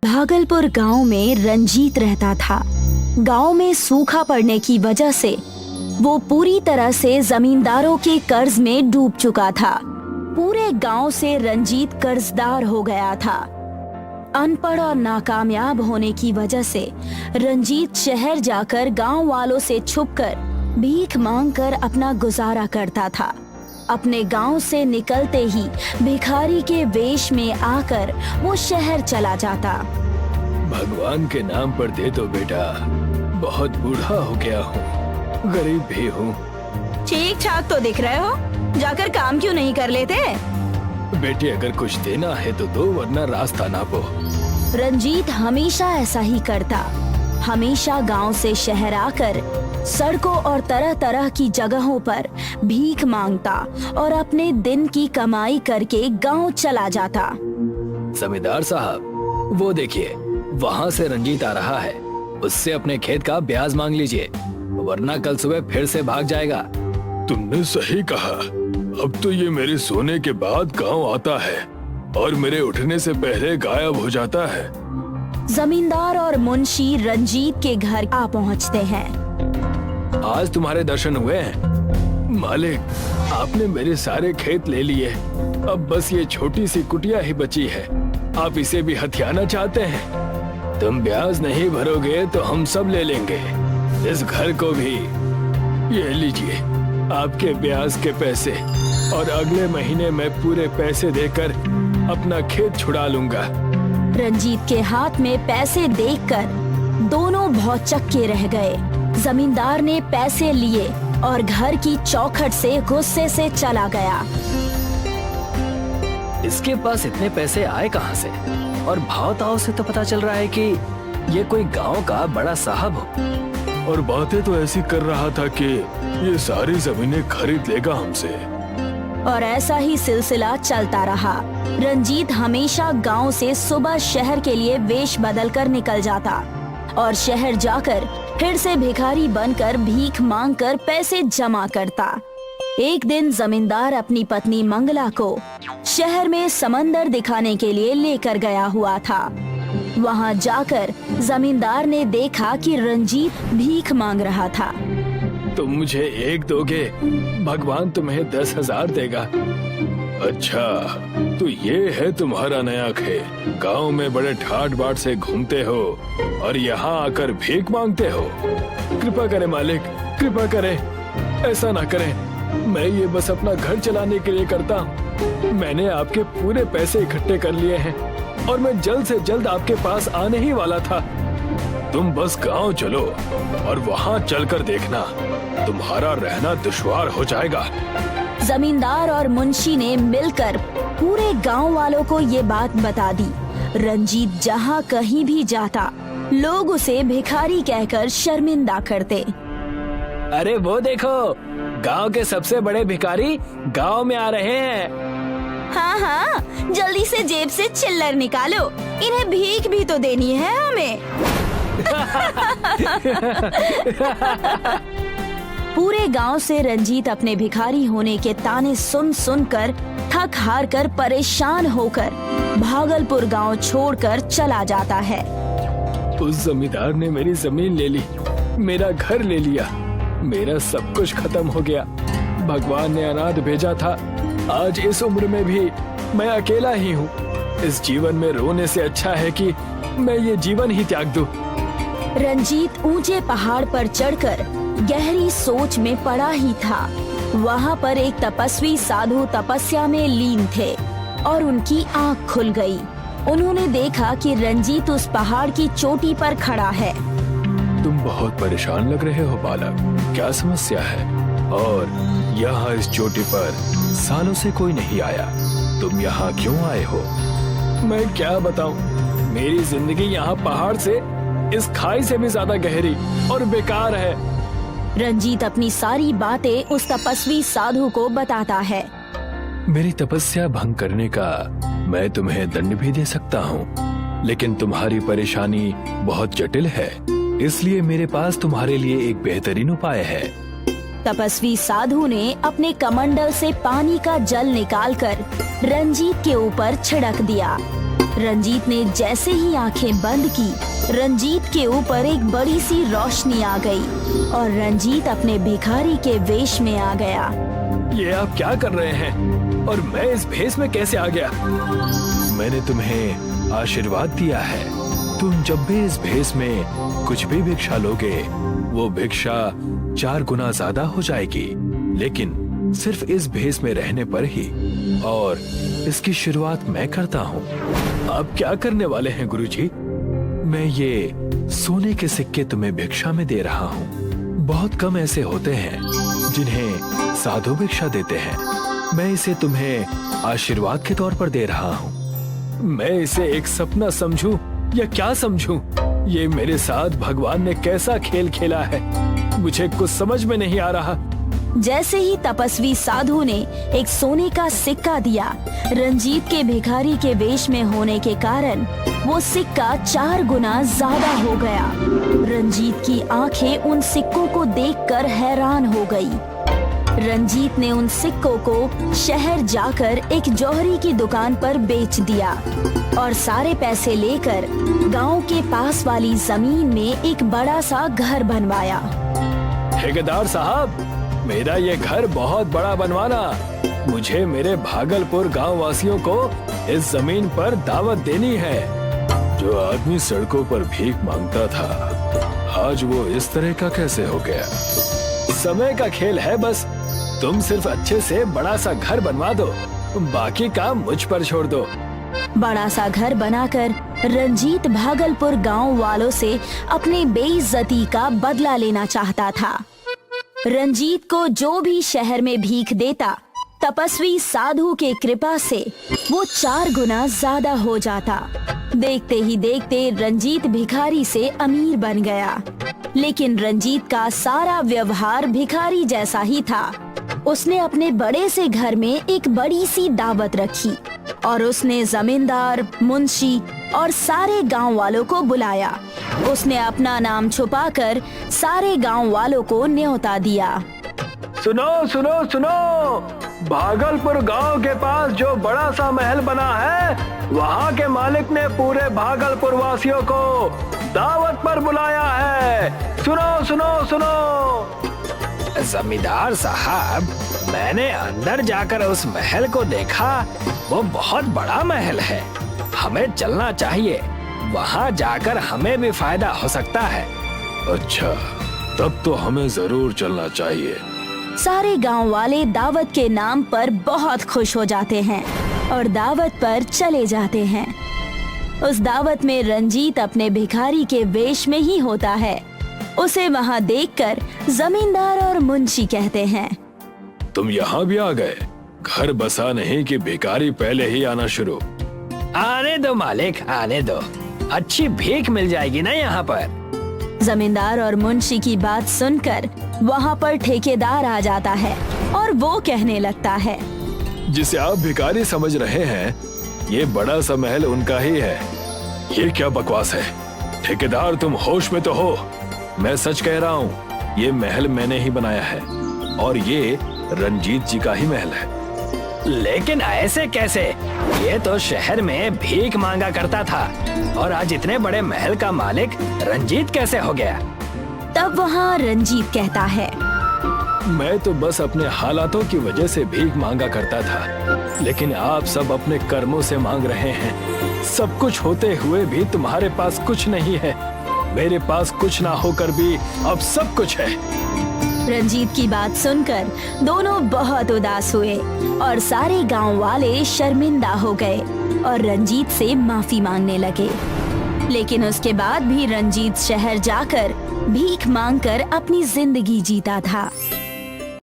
भागलपुर गांव में रंजीत रहता था। गांव में सूखा पड़ने की वजह से वो पूरी तरह से जमींदारों के कर्ज में डूब चुका था। पूरे गांव से रंजीत कर्जदार हो गया था। अनपढ़ और नाकामयाब होने की वजह से रंजीत शहर जाकर गांव वालों से छुपकर भीख मांगकर अपना गुजारा करता था। अपने गांव से निकलते ही भिखारी के वेश में आकर वो शहर चला जाता। भगवान के नाम पर दे दो बेटा, बहुत बूढ़ा हो गया हूँ, गरीब भी हूँ। ठीक ठाक तो दिख रहे हो, जाकर काम क्यों नहीं कर लेते? बेटे अगर कुछ देना है तो दो, वरना रास्ता नापो। रंजीत हमेशा ऐसा ही करता। हमेशा गांव से शहर आकर सड़कों और तरह तरह की जगहों पर भीख मांगता और अपने दिन की कमाई करके गांव चला जाता। जमींदार साहब, वो देखिए, वहाँ से रंजीत आ रहा है। उससे अपने खेत का ब्याज मांग लीजिए, वरना कल सुबह फिर से भाग जाएगा। तुमने सही कहा। अब तो ये मेरे सोने के बाद गांव आता है और मेरे उठने से पहले गायब हो जाता है। जमींदार और मुंशी रंजीत के घर आ पहुंचते हैं। आज तुम्हारे दर्शन हुए हैं। मालिक, आपने मेरे सारे खेत ले लिए। अब बस ये छोटी सी कुटिया ही बची है। आप इसे भी हथियाना चाहते हैं? तुम ब्याज नहीं भरोगे तो हम सब ले लेंगे, इस घर को भी। ये लीजिए आपके ब्याज के पैसे, और अगले महीने मैं पूरे पैसे देकर अपना खेत छुड़ा लूंगा। रंजीत के हाथ में पैसे देखकर दोनों भौचक्के रह गए। जमींदार ने पैसे लिए और घर की चौखट से गुस्से से चला गया। इसके पास इतने पैसे आए कहां से? और भाव ताव से तो पता चल रहा है कि ये कोई गांव का बड़ा साहब हो। और बातें तो ऐसी कर रहा था कि ये सारी जमीनें खरीद लेगा हमसे। और ऐसा ही सिलसिला चलता रहा। रंजीत हमेशा गांव से सुबह शहर के लिए वेश बदल कर निकल जाता और शहर जाकर फिर से भिखारी बनकर भीख मांगकर पैसे जमा करता। एक दिन जमींदार अपनी पत्नी मंगला को शहर में समंदर दिखाने के लिए लेकर गया हुआ था। वहां जाकर जमींदार ने देखा कि रंजीत भीख मांग रहा था। तुम मुझे एक दोगे, भगवान तुम्हें 10,000 देगा। अच्छा, तो ये है तुम्हारा नया खेल। गांव में बड़े ठाट बाट से घूमते हो और यहाँ आकर भीख मांगते हो। कृपा करें मालिक, कृपा करें, ऐसा ना करें। मैं ये बस अपना घर चलाने के लिए करता हूँ। मैंने आपके पूरे पैसे इकट्ठे कर लिए हैं और मैं जल्द से जल्द आपके पास आने ही वाला था। तुम बस गांव चलो और वहाँ चलकर देखना, तुम्हारा रहना दुश्वार हो जाएगा। जमींदार और मुंशी ने मिलकर पूरे गांव वालों को ये बात बता दी। रंजीत जहाँ कहीं भी जाता, लोग उसे भिखारी कहकर शर्मिंदा करते। अरे वो देखो, गांव के सबसे बड़े भिखारी गांव में आ रहे हैं। हाँ हाँ, जल्दी से जेब से चिल्लर निकालो, इन्हें भीख भी तो देनी है हमें। पूरे गांव से रंजीत अपने भिखारी होने के ताने सुन सुनकर थक हार कर परेशान होकर भागलपुर गांव छोड़कर चला जाता है। उस जमींदार ने मेरी जमीन ले ली, मेरा घर ले लिया, मेरा सब कुछ खत्म हो गया। भगवान ने अनाथ भेजा था। आज इस उम्र में भी मैं अकेला ही हूँ। इस जीवन में रोने से अच्छा है कि मैं ये जीवन ही त्याग दूं। रंजीत ऊंचे पहाड़ पर चढ़कर गहरी सोच में पड़ा ही था। वहाँ पर एक तपस्वी साधु तपस्या में लीन थे और उनकी आँख खुल गई। उन्होंने देखा कि रंजीत उस पहाड़ की चोटी पर खड़ा है। तुम बहुत परेशान लग रहे हो बालक, क्या समस्या है? और यहाँ इस चोटी पर सालों से कोई नहीं आया, तुम यहाँ क्यों आए हो? मैं क्या बताऊं, मेरी जिंदगी यहाँ पहाड़ से, इस खाई से भी ज्यादा गहरी और बेकार है। रंजीत अपनी सारी बातें उस तपस्वी साधु को बताता है। मेरी तपस्या भंग करने का मैं तुम्हें दंड भी दे सकता हूँ, लेकिन तुम्हारी परेशानी बहुत जटिल है, इसलिए मेरे पास तुम्हारे लिए एक बेहतरीन उपाय है। तपस्वी साधु ने अपने कमंडल से पानी का जल निकालकर रंजीत के ऊपर छिड़क दिया रंजीत ने जैसे ही आंखें बंद की, रंजीत के ऊपर एक बड़ी सी रोशनी आ गई और रंजीत अपने भिखारी के वेश में आ गया। ये आप क्या कर रहे हैं और मैं इस भेष में कैसे आ गया? मैंने तुम्हें आशीर्वाद दिया है, तुम जब भी इस भेष में कुछ भी भिक्षा लोगे वो भिक्षा 4 गुना ज्यादा हो जाएगी, लेकिन सिर्फ इस भेष में रहने पर ही। और इसकी शुरुआत मैं करता हूँ। आप क्या करने वाले हैं गुरुजी? मैं ये सोने के सिक्के तुम्हें भिक्षा में दे रहा हूँ। बहुत कम ऐसे होते हैं जिन्हें साधु भिक्षा देते हैं। मैं इसे तुम्हें आशीर्वाद के तौर पर दे रहा हूँ। मैं इसे एक सपना समझूं या क्या समझूं? ये मेरे साथ भगवान ने कैसा खेल खेला है, मुझे कुछ समझ में नहीं आ रहा। जैसे ही तपस्वी साधु ने एक सोने का सिक्का दिया, रंजीत के भिखारी के वेश में होने के कारण वो सिक्का 4 गुना ज्यादा हो गया। रंजीत की आंखें उन सिक्कों को देखकर हैरान हो गई। रंजीत ने उन सिक्कों को शहर जाकर एक जौहरी की दुकान पर बेच दिया और सारे पैसे लेकर गांव के पास वाली जमीन में एक बड़ा सा घर बनवाया। ठेकेदार साहब, मेरा ये घर बहुत बड़ा बनवाना। मुझे मेरे भागलपुर गांव वासियों को इस जमीन पर दावत देनी है। जो आदमी सड़कों पर भीख मांगता था, आज वो इस तरह का कैसे हो गया? समय का खेल है बस। तुम सिर्फ अच्छे से बड़ा सा घर बनवा दो, बाकी काम मुझ पर छोड़ दो। बड़ा सा घर बनाकर रंजीत भागलपुर गांव वालों से अपने बेइज्जती का बदला लेना चाहता था। रंजीत को जो भी शहर में भीख देता, तपस्वी साधु के कृपा से वो 4 गुना ज्यादा हो जाता। देखते ही देखते रंजीत भिखारी से अमीर बन गया। लेकिन रंजीत का सारा व्यवहार भिखारी जैसा ही था। उसने अपने बड़े से घर में एक बड़ी सी दावत रखी और उसने जमींदार, मुंशी और सारे गांव वालों को बुलाया। उसने अपना नाम छुपाकर सारे गांव वालों को न्योता दिया। सुनो सुनो सुनो, भागलपुर गांव के पास जो बड़ा सा महल बना है, वहाँ के मालिक ने पूरे भागलपुर वासियों को दावत पर बुलाया है। सुनो सुनो सुनो। जमींदार साहब, मैंने अंदर जाकर उस महल को देखा। वो बहुत बड़ा महल है, हमें चलना चाहिए। वहाँ जाकर हमें भी फायदा हो सकता है। अच्छा, तब तो हमें जरूर चलना चाहिए। सारे गांव वाले दावत के नाम पर बहुत खुश हो जाते हैं और दावत पर चले जाते हैं। उस दावत में रंजीत अपने भिखारी के वेश में ही होता है। उसे वहाँ देखकर जमींदार और मुंशी कहते हैं, तुम यहाँ भी आ गए? घर बसा नहीं कि भिखारी पहले ही आना शुरू? आने दो मालिक, आने दो। अच्छी भीख मिल जाएगी ना यहाँ पर। जमींदार और मुंशी की बात सुनकर वहाँ पर ठेकेदार आ जाता है और वो कहने लगता है, जिसे आप भिखारी समझ रहे हैं, ये बड़ा सा महल उनका ही है। ये क्या बकवास है? ठेकेदार, तुम होश में तो हो? मैं सच कह रहा हूँ, ये महल मैंने ही बनाया है और ये रंजीत जी का ही महल है। लेकिन ऐसे कैसे? ये तो शहर में भीख मांगा करता था और आज इतने बड़े महल का मालिक रंजीत कैसे हो गया? तब वहाँ रंजीत कहता है, मैं तो बस अपने हालातों की वजह से भीख मांगा करता था, लेकिन आप सब अपने कर्मों से मांग रहे हैं। सब कुछ होते हुए भी तुम्हारे पास कुछ नहीं है। मेरे पास कुछ ना होकर भी अब सब कुछ है। रंजीत की बात सुनकर दोनों बहुत उदास हुए और सारे गांव वाले शर्मिंदा हो गए और रंजीत से माफी मांगने लगे। लेकिन उसके बाद भी रंजीत शहर जाकर भीख मांगकर अपनी जिंदगी जीता था।